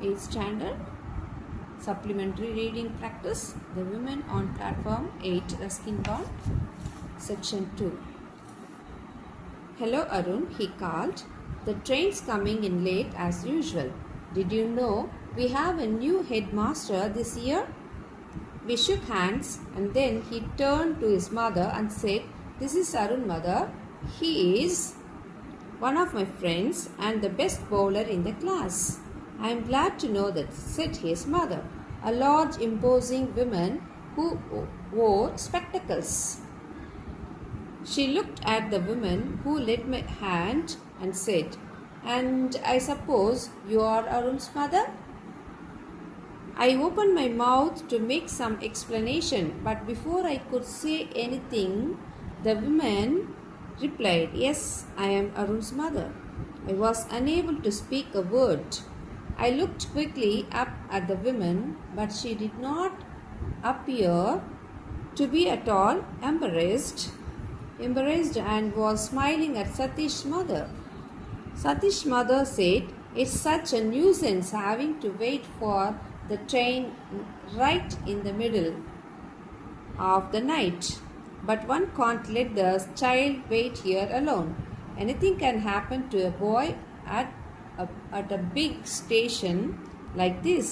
8th standard supplementary reading practice. The women on platform 8 Ruskin Bond, section 2. Hello Arun, he called. The train's coming in late as usual. Did you know we have a new headmaster this year? We shook hands and then he turned to his mother and said, "This is Arun, mother. He is one of my friends and the best bowler in the class." "I am glad to know that," said his mother, a large, imposing woman who wore spectacles. She looked at the woman who led my hand and said, "And I suppose you are Arun's mother?" I opened my mouth to make some explanation, but before I could say anything, the woman replied, "Yes, I am Arun's mother." I was unable to speak a word. I looked quickly up at the woman, but she did not appear to be at all embarrassed and was smiling at Satish's mother. Satish's mother said, "It's such a nuisance having to wait for the train right in the middle of the night. But one can't let the child wait here alone. Anything can happen to a boy at a big station like this.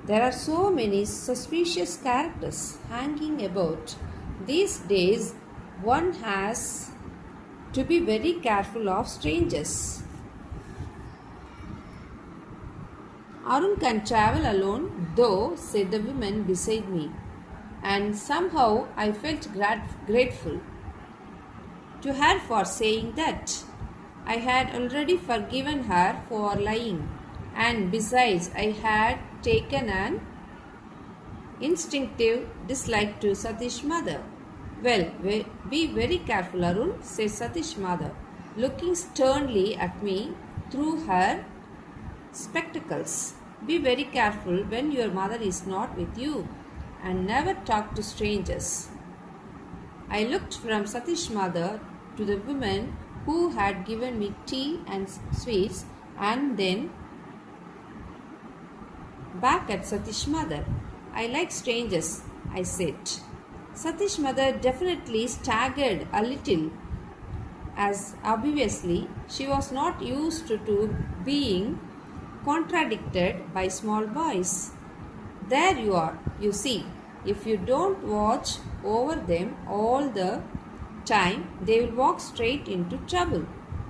There are so many suspicious characters hanging about. These days, one has to be very careful of strangers." "Arun can travel alone, though," said the woman beside me, and somehow I felt grateful to her for saying that. I had already forgiven her for lying, and besides, I had taken an instinctive dislike to Satish's mother. "Well, be very careful, Arun," said Satish's mother, looking sternly at me through her spectacles. "Be very careful when your mother is not with you, and never talk to strangers." I looked from Satish's mother to the woman who had given me tea and sweets, and then back at Satish's mother. "I like strangers," I said. Satish's mother definitely staggered a little, as obviously she was not used to being contradicted by small boys. "There you are, you see. If you don't watch over them all the time, they will walk straight into trouble.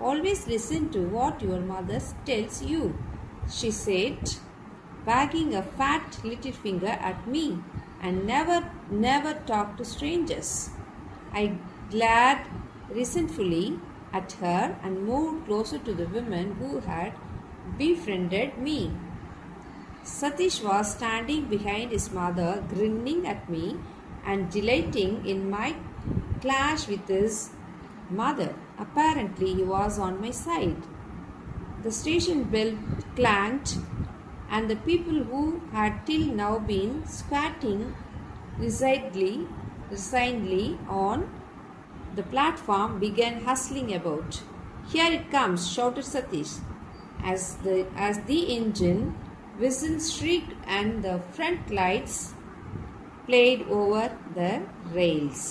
Always listen to what your mother tells you," she said, wagging a fat little finger at me, "and never talk to strangers." I glared resentfully at her and moved closer to the woman who had befriended me. Satish was standing behind his mother, grinning at me and delighting in my clash with his mother. Apparently, he was on my side. The station bell clanged, and the people who had till now been squatting resignedly on the platform began hustling about. "Here it comes," shouted Satish, as the engine whistle shrieked and the front lights played over the rails.